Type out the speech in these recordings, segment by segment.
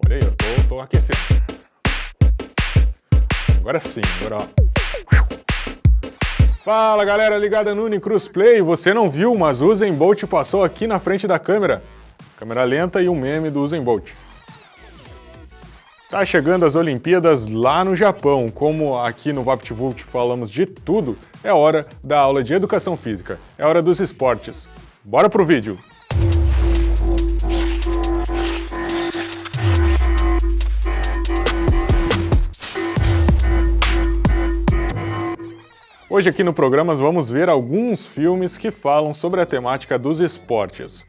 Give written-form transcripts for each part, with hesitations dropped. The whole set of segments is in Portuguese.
Olha aí, eu tô aquecendo. Agora sim, agora ó. Fala galera ligada no Unicruz Play, você não viu, mas o Usain Bolt passou aqui na frente da câmera. Câmera lenta e um meme do Usain Bolt. Tá chegando as Olimpíadas lá no Japão, como aqui no VaptVult falamos de tudo, é hora da aula de Educação Física, é hora dos esportes. Bora pro vídeo! Hoje aqui no programa vamos ver alguns filmes que falam sobre a temática dos esportes.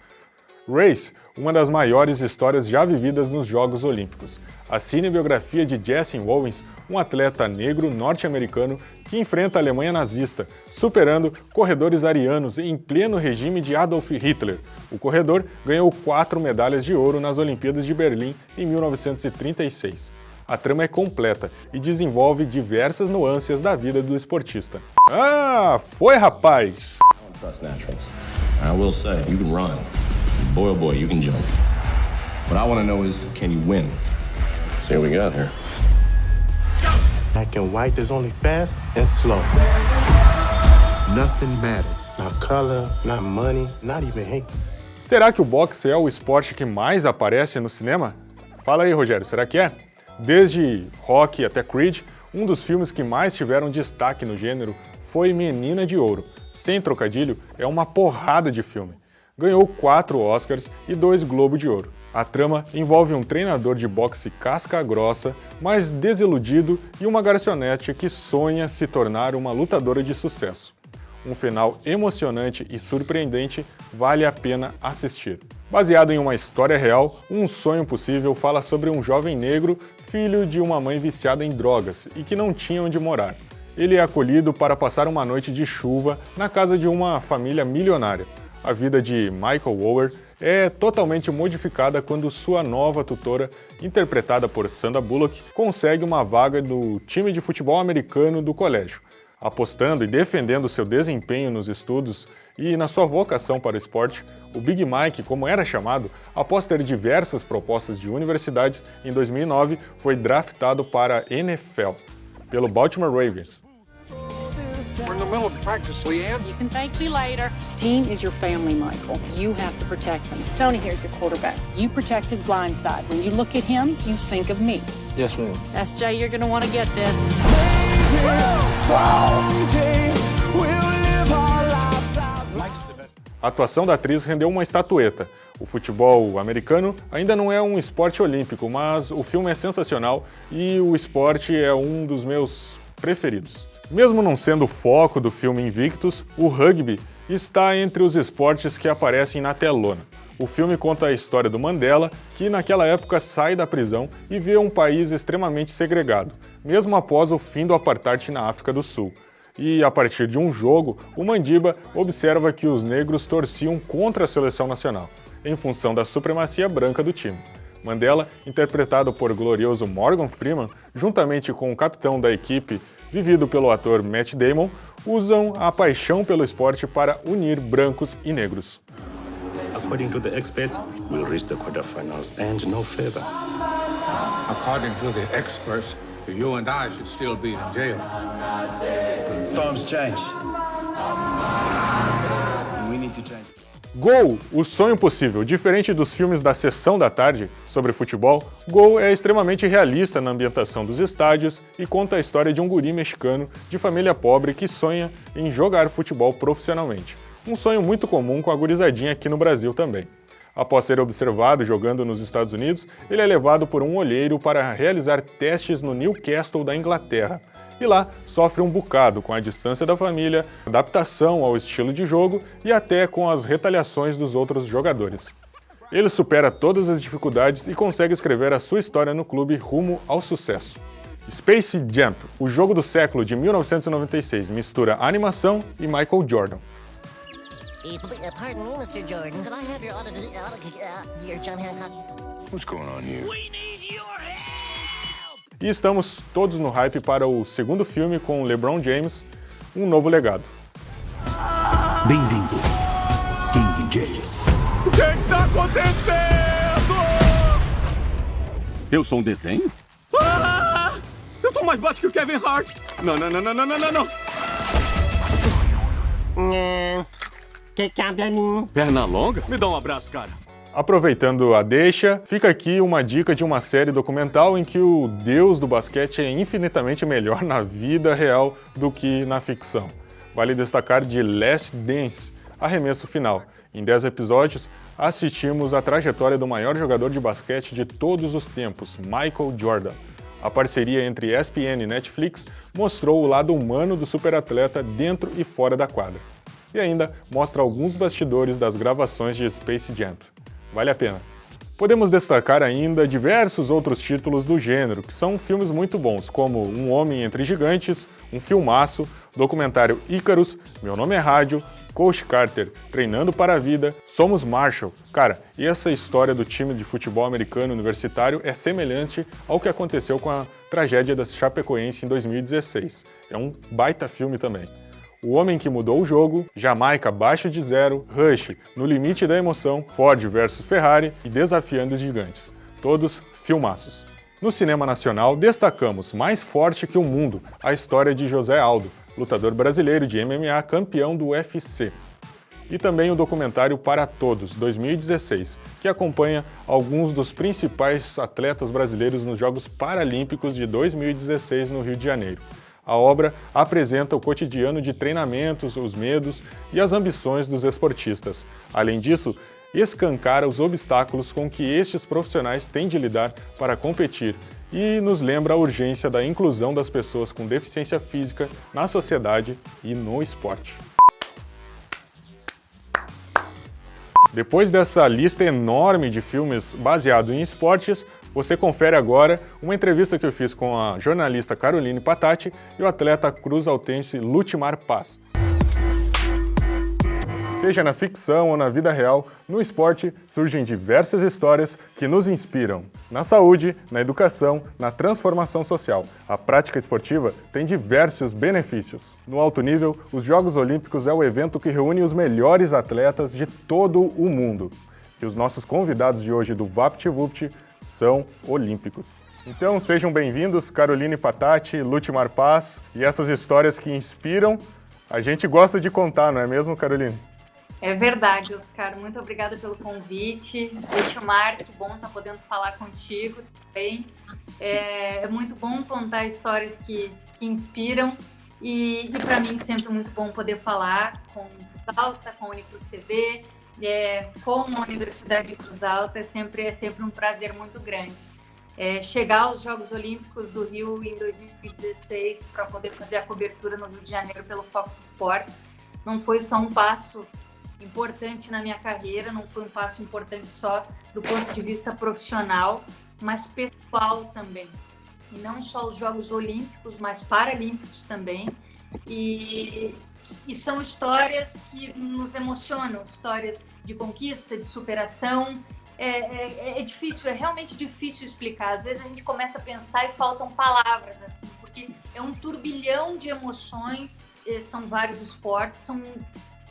Race, uma das maiores histórias já vividas nos Jogos Olímpicos. A cinebiografia de Jesse Owens, um atleta negro norte-americano que enfrenta a Alemanha nazista, superando corredores arianos em pleno regime de Adolf Hitler. O corredor ganhou 4 medalhas de ouro nas Olimpíadas de Berlim em 1936. A trama é completa e desenvolve diversas nuances da vida do esportista. Ah, foi rapaz! I will say, you can run. Boy, oh boy, you can jump. What I want to know is, can you win? Let's see what we got here. Black and white is only fast and slow. Nothing matters. Not color, not money, not even hate. Será que o boxe é o esporte que mais aparece no cinema? Fala aí, Rogério, será que é? Desde Rocky até Creed, um dos filmes que mais tiveram destaque no gênero foi Menina de Ouro. Sem trocadilho, é uma porrada de filme. Ganhou 4 Oscars e 2 Globo de Ouro. A trama envolve um treinador de boxe casca-grossa, mas desiludido, e uma garçonete que sonha se tornar uma lutadora de sucesso. Um final emocionante e surpreendente, vale a pena assistir. Baseado em uma história real, Um Sonho Possível fala sobre um jovem negro, filho de uma mãe viciada em drogas e que não tinha onde morar. Ele é acolhido para passar uma noite de chuva na casa de uma família milionária. A vida de Michael Oher é totalmente modificada quando sua nova tutora, interpretada por Sandra Bullock, consegue uma vaga no time de futebol americano do colégio. Apostando e defendendo seu desempenho nos estudos e na sua vocação para o esporte, o Big Mike, como era chamado, após ter diversas propostas de universidades, em 2009 foi draftado para a NFL, pelo Baltimore Ravens. We're in the middle of practice, Leanne. You can thank me later. This team is your family, Michael. You have to protect them. Tony here's your quarterback. You protect his blind side. When you look at him, you think of me. Yes, ma'am. SJ, you're gonna want to get this. A atuação da atriz rendeu uma estatueta. O futebol americano ainda não é um esporte olímpico, mas o filme é sensacional e o esporte é um dos meus preferidos. Mesmo não sendo o foco do filme Invictus, o rugby está entre os esportes que aparecem na telona. O filme conta a história do Mandela, que naquela época sai da prisão e vê um país extremamente segregado, mesmo após o fim do apartheid na África do Sul. E a partir de um jogo, o Mandiba observa que os negros torciam contra a seleção nacional, em função da supremacia branca do time. Mandela, interpretado por glorioso Morgan Freeman, juntamente com o capitão da equipe, vivido pelo ator Matt Damon, usam a paixão pelo esporte para unir brancos e negros. According to the experts, we'll reach the quarterfinals and no further. According to the experts, you and I should still be in jail. Times change. We need to change. Gol, o sonho possível. Diferente dos filmes da sessão da tarde sobre futebol, Gol é extremamente realista na ambientação dos estádios e conta a história de um guri mexicano de família pobre que sonha em jogar futebol profissionalmente. Um sonho muito comum com a gurizadinha aqui no Brasil também. Após ser observado jogando nos Estados Unidos, ele é levado por um olheiro para realizar testes no Newcastle da Inglaterra. E lá sofre um bocado com a distância da família, adaptação ao estilo de jogo e até com as retaliações dos outros jogadores. Ele supera todas as dificuldades e consegue escrever a sua história no clube rumo ao sucesso. Space Jump, o jogo do século de 1996, mistura animação e Michael Jordan. Pardon me, Mr. Jordan. Could I have your John Hancock? What's going on here? We need your help! E estamos todos no hype para o segundo filme com LeBron James, Um Novo Legado. Bem-vindo, King James. O que está acontecendo? Eu sou um desenho? Ah! Eu tô mais baixo que o Kevin Hart! Não. Que cabelinho. Perna longa? Me dá um abraço, cara. Aproveitando a deixa, fica aqui uma dica de uma série documental em que o deus do basquete é infinitamente melhor na vida real do que na ficção. Vale destacar The Last Dance, Arremesso Final. Em 10 episódios, assistimos a trajetória do maior jogador de basquete de todos os tempos, Michael Jordan. A parceria entre ESPN e Netflix mostrou o lado humano do superatleta dentro e fora da quadra. E ainda mostra alguns bastidores das gravações de Space Jam. Vale a pena. Podemos destacar ainda diversos outros títulos do gênero, que são filmes muito bons, como Um Homem Entre Gigantes, um filmaço, documentário Icarus, Meu Nome é Rádio, Coach Carter, Treinando para a Vida, Somos Marshall. Cara, e essa história do time de futebol americano universitário é semelhante ao que aconteceu com a tragédia da Chapecoense em 2016. É um baita filme também. O Homem que Mudou o Jogo, Jamaica Abaixo de Zero, Rush, No Limite da Emoção, Ford vs Ferrari e Desafiando os Gigantes. Todos filmaços. No cinema nacional, destacamos Mais Forte que o Mundo, a história de José Aldo, lutador brasileiro de MMA, campeão do UFC. E também o documentário Para Todos, 2016, que acompanha alguns dos principais atletas brasileiros nos Jogos Paralímpicos de 2016 no Rio de Janeiro. A obra apresenta o cotidiano de treinamentos, os medos e as ambições dos esportistas. Além disso, escancara os obstáculos com que estes profissionais têm de lidar para competir e nos lembra a urgência da inclusão das pessoas com deficiência física na sociedade e no esporte. Depois dessa lista enorme de filmes baseados em esportes, você confere agora uma entrevista que eu fiz com a jornalista Caroline Patati e o atleta cruzaltense Lutimar Paz. Seja na ficção ou na vida real, no esporte surgem diversas histórias que nos inspiram. Na saúde, na educação, na transformação social. A prática esportiva tem diversos benefícios. No alto nível, os Jogos Olímpicos é o evento que reúne os melhores atletas de todo o mundo. E os nossos convidados de hoje do VaptVupt são olímpicos. Então sejam bem-vindos, Caroline Patati, Lutimar Paz, e essas histórias que inspiram, a gente gosta de contar, não é mesmo, Caroline? É verdade, Oscar. Muito obrigada pelo convite. Lutimar, que bom estar podendo falar contigo também. É muito bom contar histórias que inspiram e para mim sempre muito bom poder falar com Cruz Alta, com a Unicruz TV, com a Universidade de Cruz Alta. É sempre um prazer muito grande. Chegar aos Jogos Olímpicos do Rio em 2016 para poder fazer a cobertura no Rio de Janeiro pelo Fox Sports não foi só um passo importante na minha carreira, não foi um passo importante só do ponto de vista profissional, mas pessoal também. E não só os Jogos Olímpicos, mas Paralímpicos também. E são histórias que nos emocionam, histórias de conquista, de superação. É difícil, é realmente difícil explicar. Às vezes a gente começa a pensar e faltam palavras, assim, porque é um turbilhão de emoções, são vários esportes, são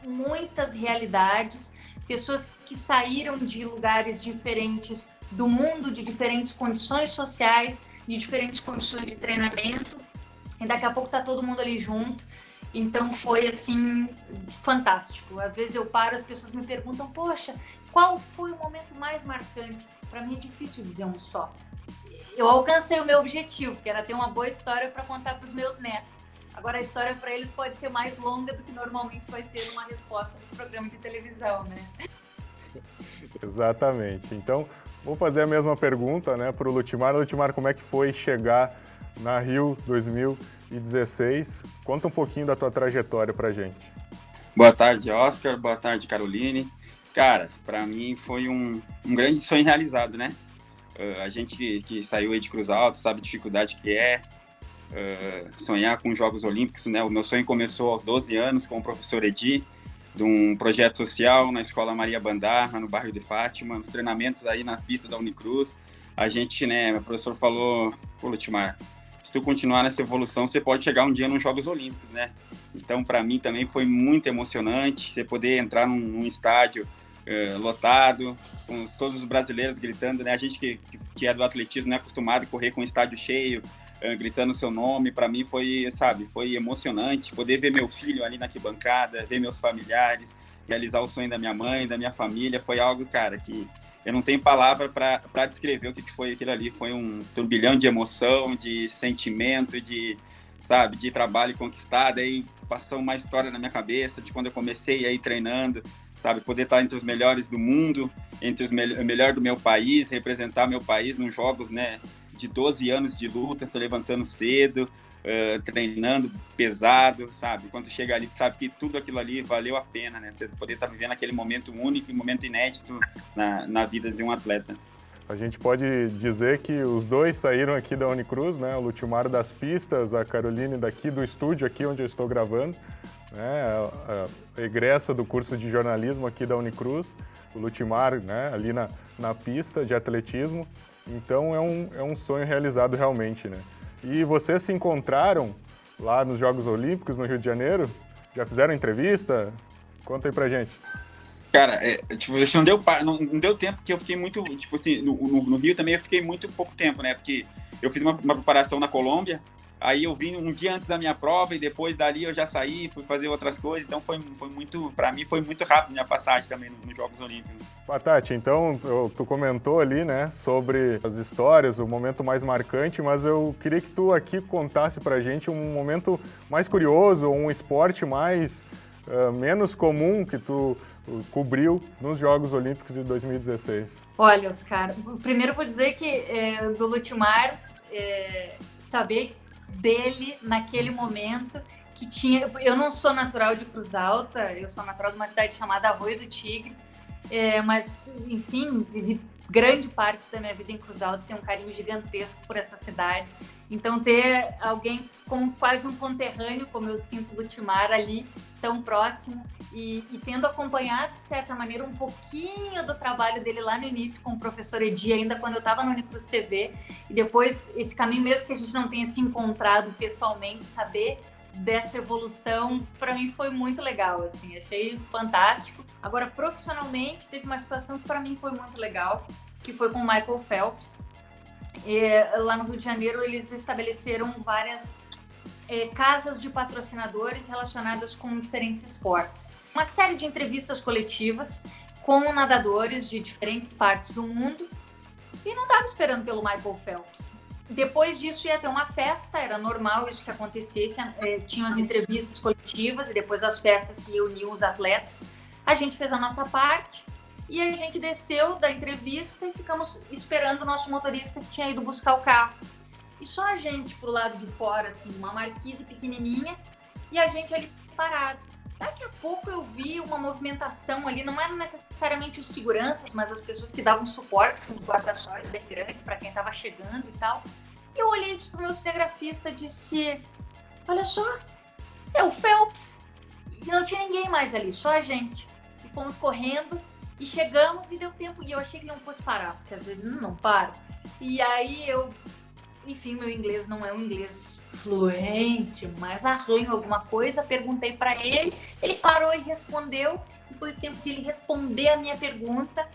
muitas realidades, pessoas que saíram de lugares diferentes do mundo, de diferentes condições sociais, de diferentes condições de treinamento, e daqui a pouco tá todo mundo ali junto. Então foi assim fantástico. Às vezes eu paro, as pessoas me perguntam: poxa, qual foi o momento mais marcante? Para mim é difícil dizer um só. Eu alcancei o meu objetivo, que era ter uma boa história para contar para os meus netos. Agora, a história para eles pode ser mais longa do que normalmente vai ser uma resposta no programa de televisão, né? Exatamente. Então, vou fazer a mesma pergunta, né, para o Lutimar. Lutimar, como é que foi chegar na Rio 2016? Conta um pouquinho da tua trajetória para a gente. Boa tarde, Oscar. Boa tarde, Caroline. Cara, para mim foi um grande sonho realizado, né? A gente que saiu aí de Cruz Alta sabe a dificuldade que é. Sonhar com os Jogos Olímpicos, né? O meu sonho começou aos 12 anos com o professor Edi, de um projeto social na Escola Maria Bandarra, no bairro de Fátima, nos treinamentos aí na pista da Unicruz. A gente, né, o professor falou: pô, Lutimar, se tu continuar nessa evolução, você pode chegar um dia nos Jogos Olímpicos, né? Então, para mim também foi muito emocionante você poder entrar num estádio lotado, com todos os brasileiros gritando, né? A gente que é do atletismo não é acostumado a correr com o estádio cheio, gritando o seu nome. Para mim foi emocionante poder ver meu filho ali na arquibancada, ver meus familiares, realizar o sonho da minha mãe, da minha família. Foi algo, cara, que eu não tenho palavra para descrever o que foi aquilo ali. Foi um turbilhão de emoção, de sentimento, de trabalho conquistado. Aí passou uma história na minha cabeça de quando eu comecei aí treinando, poder estar entre os melhores do mundo, entre o melhor do meu país, representar meu país nos jogos, né, de 12 anos de luta, se levantando cedo, treinando pesado, quando chega ali, sabe que tudo aquilo ali valeu a pena, né, você poder estar vivendo aquele momento único, um momento inédito na vida de um atleta. A gente pode dizer que os dois saíram aqui da Unicruz, né, o Lutmar das pistas, a Caroline daqui do estúdio, aqui onde eu estou gravando, né, a egressa do curso de jornalismo aqui da Unicruz, o Lutmar, né, ali na pista de atletismo. Então é um sonho realizado realmente, né? E vocês se encontraram lá nos Jogos Olímpicos no Rio de Janeiro? Já fizeram entrevista? Conta aí pra gente. Cara, não deu tempo, porque eu fiquei muito, no Rio também eu fiquei muito pouco tempo, né? Porque eu fiz uma preparação na Colômbia, aí eu vim um dia antes da minha prova e depois dali eu já saí, fui fazer outras coisas, então pra mim foi muito rápido minha passagem também nos Jogos Olímpicos. Tati, então tu comentou ali, né, sobre as histórias, o momento mais marcante, mas eu queria que tu aqui contasse pra gente um momento mais curioso, um esporte menos comum que tu cobriu nos Jogos Olímpicos de 2016. Olha, Oscar, primeiro vou dizer que do Lutmar, saber dele naquele momento que tinha... Eu não sou natural de Cruz Alta, eu sou natural de uma cidade chamada Arroio do Tigre, mas, enfim, vivi grande parte da minha vida em Cruz Alta, tenho um carinho gigantesco por essa cidade. Então, ter alguém como quase um conterrâneo, como eu sinto o Lutmar ali, tão próximo, e tendo acompanhado, de certa maneira, um pouquinho do trabalho dele lá no início com o professor Edi, ainda quando eu estava no Unicruz TV, e depois esse caminho, mesmo que a gente não tenha se encontrado pessoalmente, saber dessa evolução, para mim foi muito legal, assim, achei fantástico. Agora, profissionalmente, teve uma situação que para mim foi muito legal, que foi com o Michael Phelps. Lá no Rio de Janeiro, eles estabeleceram várias casas de patrocinadores relacionadas com diferentes esportes. Uma série de entrevistas coletivas com nadadores de diferentes partes do mundo, e não estava esperando pelo Michael Phelps. Depois disso ia ter uma festa, era normal isso que acontecesse, tinham as entrevistas coletivas e depois as festas que reuniam os atletas. A gente fez a nossa parte e a gente desceu da entrevista e ficamos esperando o nosso motorista que tinha ido buscar o carro. E só a gente pro lado de fora, assim, uma marquise pequenininha, e a gente ali parado. Daqui a pouco eu vi uma movimentação ali, não eram necessariamente os seguranças, mas as pessoas que davam suporte com os guarda-sóis bem grandes para quem estava chegando e tal. Eu olhei para o meu cinegrafista e disse, olha só, é o Phelps. E não tinha ninguém mais ali, só a gente. E fomos correndo e chegamos e deu tempo. E eu achei que não fosse parar, porque às vezes não para. E aí enfim, meu inglês não é um inglês fluente, mas arranho alguma coisa, perguntei para ele, ele parou e respondeu, e foi o tempo de ele responder a minha pergunta.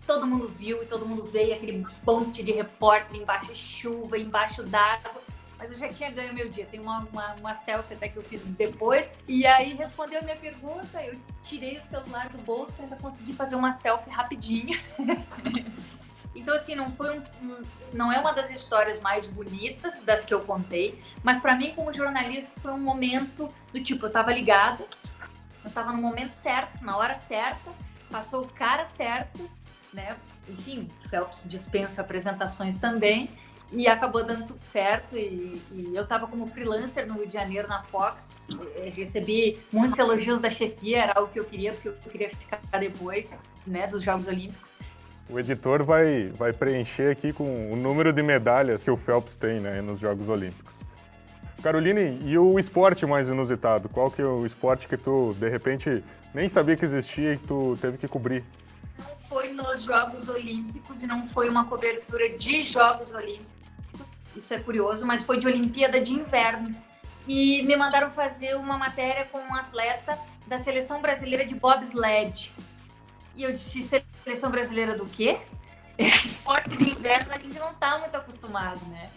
Todo mundo viu e todo mundo veio, aquele monte de repórter embaixo de chuva, embaixo d'água, mas eu já tinha ganho meu dia. Tem uma selfie até que eu fiz depois, e aí respondeu a minha pergunta, eu tirei o celular do bolso e ainda consegui fazer uma selfie rapidinho. Então, assim, não é uma das histórias mais bonitas das que eu contei, mas para mim, como jornalista, foi um momento do tipo, eu tava ligada, eu tava no momento certo, na hora certa, passou o cara certo, né? Enfim, Phelps dispensa apresentações também, e acabou dando tudo certo, e eu tava como freelancer no Rio de Janeiro, na Fox, recebi muitos elogios da chefia, era algo que eu queria, porque eu queria ficar depois, né, dos Jogos Olímpicos. O editor vai preencher aqui com o número de medalhas que o Phelps tem, né, nos Jogos Olímpicos. Caroline, e o esporte mais inusitado? Qual que é o esporte que tu, de repente, nem sabia que existia e que tu teve que cobrir? Não foi nos Jogos Olímpicos e não foi uma cobertura de Jogos Olímpicos, isso é curioso, mas foi de Olimpíada de Inverno. E me mandaram fazer uma matéria com um atleta da Seleção Brasileira de Bobsled. E eu disse, seleção brasileira do quê? Esporte de inverno a gente não está muito acostumado, né?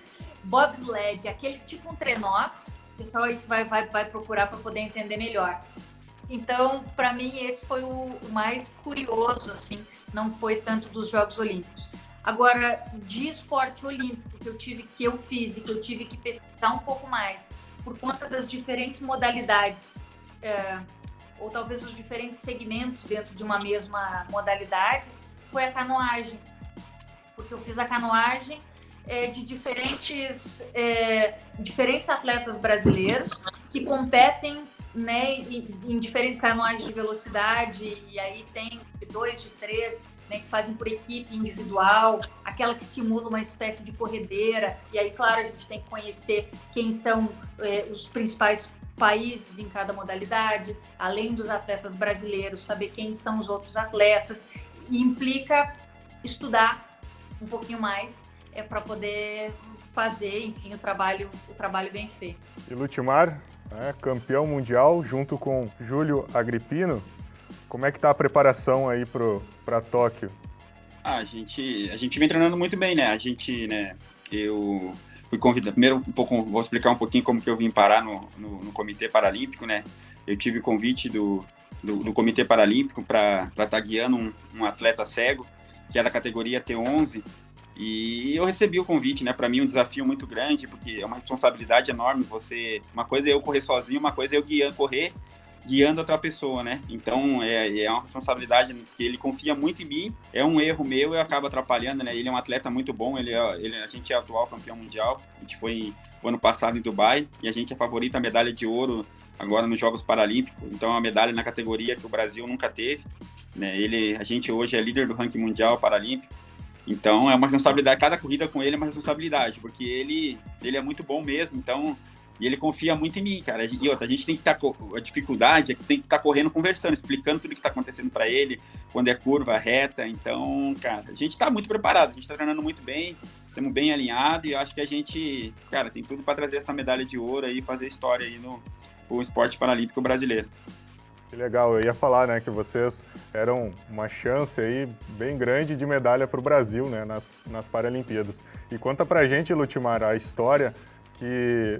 Bobsled, aquele tipo um trenó, o pessoal aí vai procurar para poder entender melhor. Então, para mim, esse foi o mais curioso, assim, não foi tanto dos Jogos Olímpicos. Agora, de esporte olímpico que eu fiz e que eu tive que pesquisar um pouco mais, por conta das diferentes modalidades, ou talvez os diferentes segmentos dentro de uma mesma modalidade, foi a canoagem. Porque eu fiz a canoagem de diferentes atletas brasileiros que competem, né, em diferentes canoagens de velocidade, e aí tem de 2, de 3, né, que fazem por equipe individual, aquela que simula uma espécie de corredeira, e aí, claro, a gente tem que conhecer quem são os principais países em cada modalidade, além dos atletas brasileiros, saber quem são os outros atletas, e implica estudar um pouquinho mais para poder fazer, enfim, o trabalho bem feito. E Lutimar, campeão mundial, junto com Júlio Agrippino, como é que tá a preparação aí para Tóquio? A gente vem treinando muito bem, né? Eu fui convidado, primeiro vou explicar um pouquinho como que eu vim parar no Comitê Paralímpico, né? Eu tive o convite do Comitê Paralímpico para estar guiando um atleta cego, que é da categoria T11, e eu recebi o convite, né? Para mim um desafio muito grande, porque é uma responsabilidade enorme. Uma coisa é eu correr sozinho, uma coisa é eu correr guiando outra pessoa, né? Então é uma responsabilidade que ele confia muito em mim. É um erro meu, eu acabo atrapalhando, né? Ele é um atleta muito bom, a gente é atual campeão mundial. A gente foi o ano passado em Dubai e a gente é favorito à medalha de ouro agora nos Jogos Paralímpicos. Então é uma medalha na categoria que o Brasil nunca teve, né? A gente hoje é líder do ranking mundial paralímpico. Então é uma responsabilidade, cada corrida com ele é uma responsabilidade, porque ele é muito bom mesmo, então, e ele confia muito em mim, cara. E outra, a gente tem que estar, a dificuldade é que tem que estar correndo, conversando, explicando tudo que está acontecendo para ele, quando é curva, reta. Então, cara, a gente está muito preparado, a gente está treinando muito bem, estamos bem alinhados, e eu acho que a gente, cara, tem tudo para trazer essa medalha de ouro aí, fazer história aí no esporte paralímpico brasileiro. Que legal, eu ia falar, né, que vocês eram uma chance aí bem grande de medalha para o Brasil, né, nas Paralimpíadas. E conta pra gente, Lutimar, a história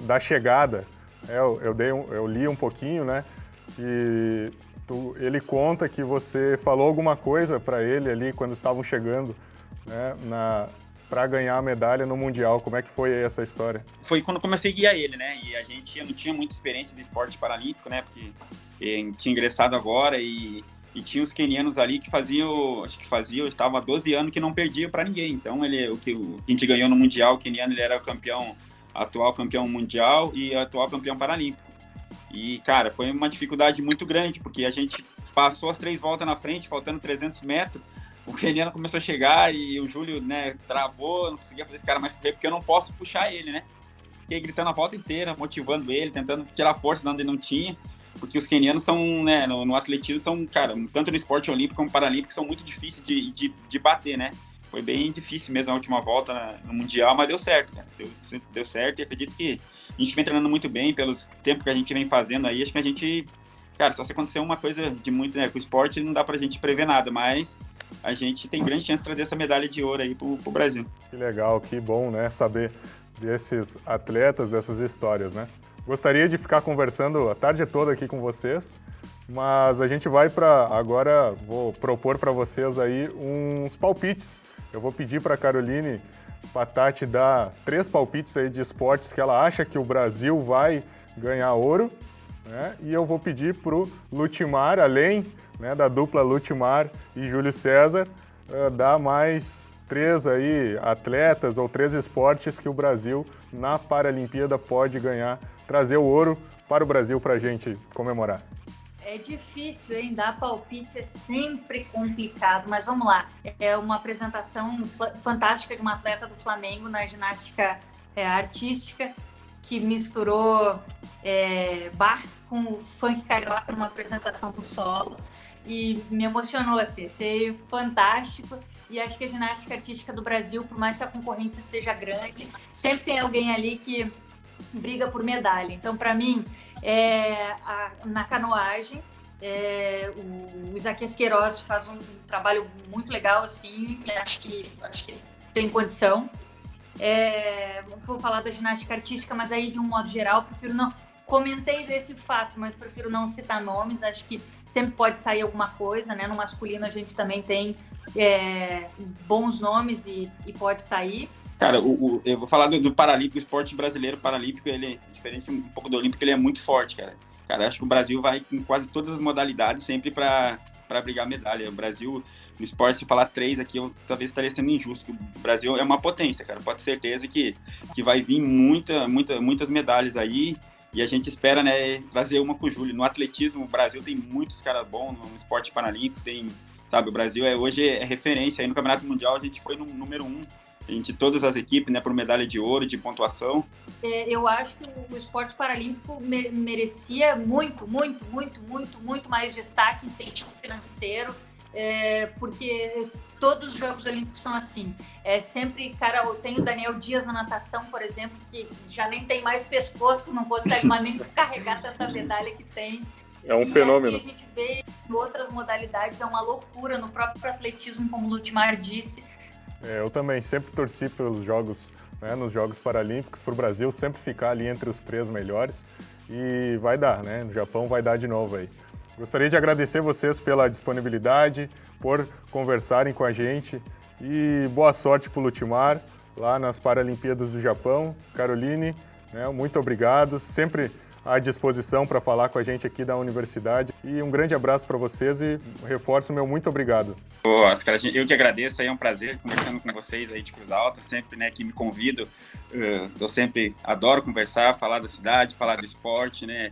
da chegada. Eu li um pouquinho, né, e ele conta que você falou alguma coisa para ele ali quando estavam chegando, né, para ganhar a medalha no Mundial. Como é que foi essa história? Foi quando eu comecei a guiar ele, né, e eu não tinha muita experiência de esporte paralímpico, né, porque tinha ingressado agora e tinha os quenianos ali que faziam, estava há 12 anos que não perdia para ninguém. Então, o que a gente ganhou no Mundial, o queniano, ele era atual campeão mundial e atual campeão paralímpico. E, cara, foi uma dificuldade muito grande, porque a gente passou as 3 voltas na frente, faltando 300 metros, o queniano começou a chegar e o Júlio, né, travou, não conseguia fazer esse cara mais correr, porque eu não posso puxar ele, né? Fiquei gritando a volta inteira, motivando ele, tentando tirar força de onde ele não tinha. Porque os quenianos são, né, no atletismo são, cara, tanto no esporte olímpico como paralímpico, são muito difíceis de bater, né? Foi bem difícil mesmo a última volta no Mundial, mas deu certo, cara. Deu certo e acredito que a gente vem treinando muito bem pelos tempos que a gente vem fazendo aí. Acho que a gente, cara, só se acontecer uma coisa de muito, né, com o esporte não dá pra gente prever nada, mas a gente tem grande chance de trazer essa medalha de ouro aí pro Brasil. Que legal, que bom, né, saber desses atletas, dessas histórias, né? Gostaria de ficar conversando a tarde toda aqui com vocês, mas a gente vai agora vou propor para vocês aí uns palpites. Eu vou pedir para a Caroline Patati dar 3 palpites aí de esportes que ela acha que o Brasil vai ganhar ouro, né? E eu vou pedir para o Lutimar, além, né, da dupla Lutimar e Júlio César, dar mais 3 aí atletas ou 3 esportes que o Brasil na Paralimpíada pode ganhar, trazer o ouro para o Brasil para a gente comemorar. É difícil, hein? Dar palpite é sempre complicado, mas vamos lá. É uma apresentação fantástica de uma atleta do Flamengo na ginástica artística, que misturou bar com o funk carioca numa apresentação do solo, e me emocionou, assim, achei fantástico. E acho que a ginástica artística do Brasil, por mais que a concorrência seja grande, sempre tem alguém ali que briga por medalha. Então, para mim, na canoagem, O Isaquias Queiroz faz um trabalho muito legal, assim, acho que tem condição. Vou falar da ginástica artística, mas aí de um modo geral, prefiro não... Comentei desse fato, mas prefiro não citar nomes, acho que sempre pode sair alguma coisa, né? No masculino a gente também tem bons nomes e pode sair. Cara, eu vou falar do Paralímpico, o esporte brasileiro paralímpico, ele é diferente um pouco do olímpico, ele é muito forte, cara. Cara, acho que o Brasil vai em quase todas as modalidades sempre para brigar medalha. O Brasil, no esporte, se falar 3 aqui, eu talvez estaria sendo injusto. O Brasil é uma potência, cara. Pode ter certeza que vai vir muitas medalhas aí. E a gente espera, né, trazer uma pro Júlio. No atletismo, o Brasil tem muitos caras bons, no esporte paralímpico, sabe, o Brasil hoje é referência. Aí no Campeonato Mundial a gente foi no número 1, de todas as equipes, né, por medalha de ouro, de pontuação. Eu acho que o esporte paralímpico merecia muito mais destaque, incentivo financeiro, porque todos os Jogos Olímpicos são assim. Sempre, cara, eu tenho o Daniel Dias na natação, por exemplo, que já nem tem mais pescoço, não consegue mais nem carregar tanta medalha que tem. É um fenômeno. Assim a gente vê em outras modalidades, é uma loucura. No próprio atletismo, como o Lutimar disse. Eu também sempre torci pelos Jogos, né, nos Jogos Paralímpicos, para o Brasil sempre ficar ali entre os 3 melhores. E vai dar, né? No Japão vai dar de novo aí. Gostaria de agradecer vocês pela disponibilidade, por conversarem com a gente e boa sorte para o Lutimar lá nas Paralimpíadas do Japão. Caroline, né, muito obrigado, sempre à disposição para falar com a gente aqui da universidade e um grande abraço para vocês e reforço meu muito obrigado. Oscar, eu que agradeço, aí é um prazer conversando com vocês aí de Cruz Alta, sempre, né, que me convido, eu sempre adoro conversar, falar da cidade, falar do esporte, né.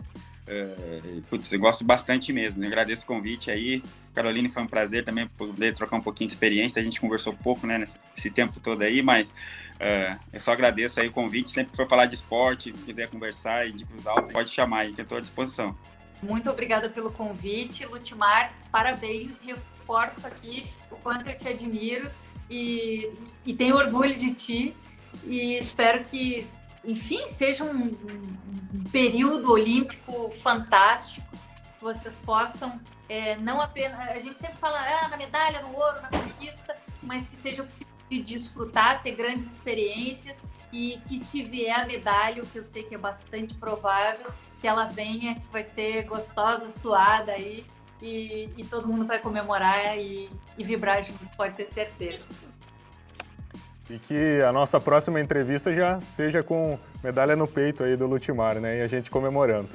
Eu gosto bastante mesmo, né? Agradeço o convite aí. Caroline, foi um prazer também poder trocar um pouquinho de experiência. A gente conversou pouco, né, nesse tempo todo aí, mas eu só agradeço aí o convite. Sempre que for falar de esporte, se quiser conversar aí de Cruz Alta, pode chamar aí, que eu estou à disposição. Muito obrigada pelo convite, Lutimar, parabéns, reforço aqui o quanto eu te admiro e tenho orgulho de ti e espero que, enfim, seja um período olímpico fantástico, que vocês possam, não apenas, a gente sempre fala na medalha, no ouro, na conquista, mas que seja possível desfrutar, ter grandes experiências e que se vier a medalha, o que eu sei que é bastante provável, que ela venha, que vai ser gostosa, suada aí e todo mundo vai comemorar e vibrar junto, pode ter certeza. E que a nossa próxima entrevista já seja com medalha no peito aí do Lutimar, né? E a gente comemorando.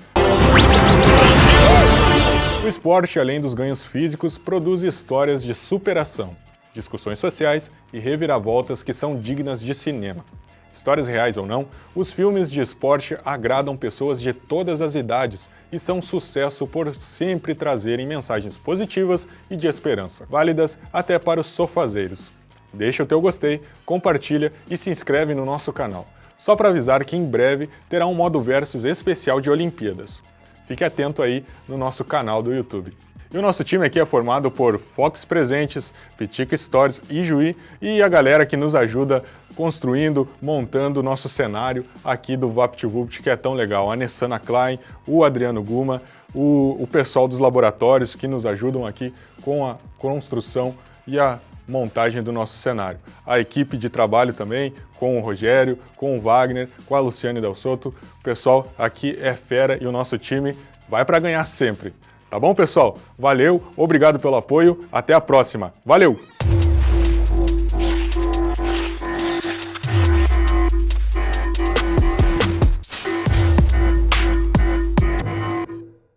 O esporte, além dos ganhos físicos, produz histórias de superação, discussões sociais e reviravoltas que são dignas de cinema. Histórias reais ou não, os filmes de esporte agradam pessoas de todas as idades e são sucesso por sempre trazerem mensagens positivas e de esperança, válidas até para os sofazeiros. Deixa o teu gostei, compartilha e se inscreve no nosso canal. Só para avisar que em breve terá um modo versus especial de Olimpíadas. Fique atento aí no nosso canal do YouTube. E o nosso time aqui é formado por Fox Presentes, Pitica Stories e Juí e a galera que nos ajuda construindo, montando o nosso cenário aqui do VaptVupt, que é tão legal. A Nessana Klein, o Adriano Guma, o pessoal dos laboratórios que nos ajudam aqui com a construção e a montagem do nosso cenário. A equipe de trabalho também, com o Rogério, com o Wagner, com a Luciane Del Soto. O pessoal aqui é fera e o nosso time vai para ganhar sempre. Tá bom, pessoal? Valeu, obrigado pelo apoio, até a próxima. Valeu!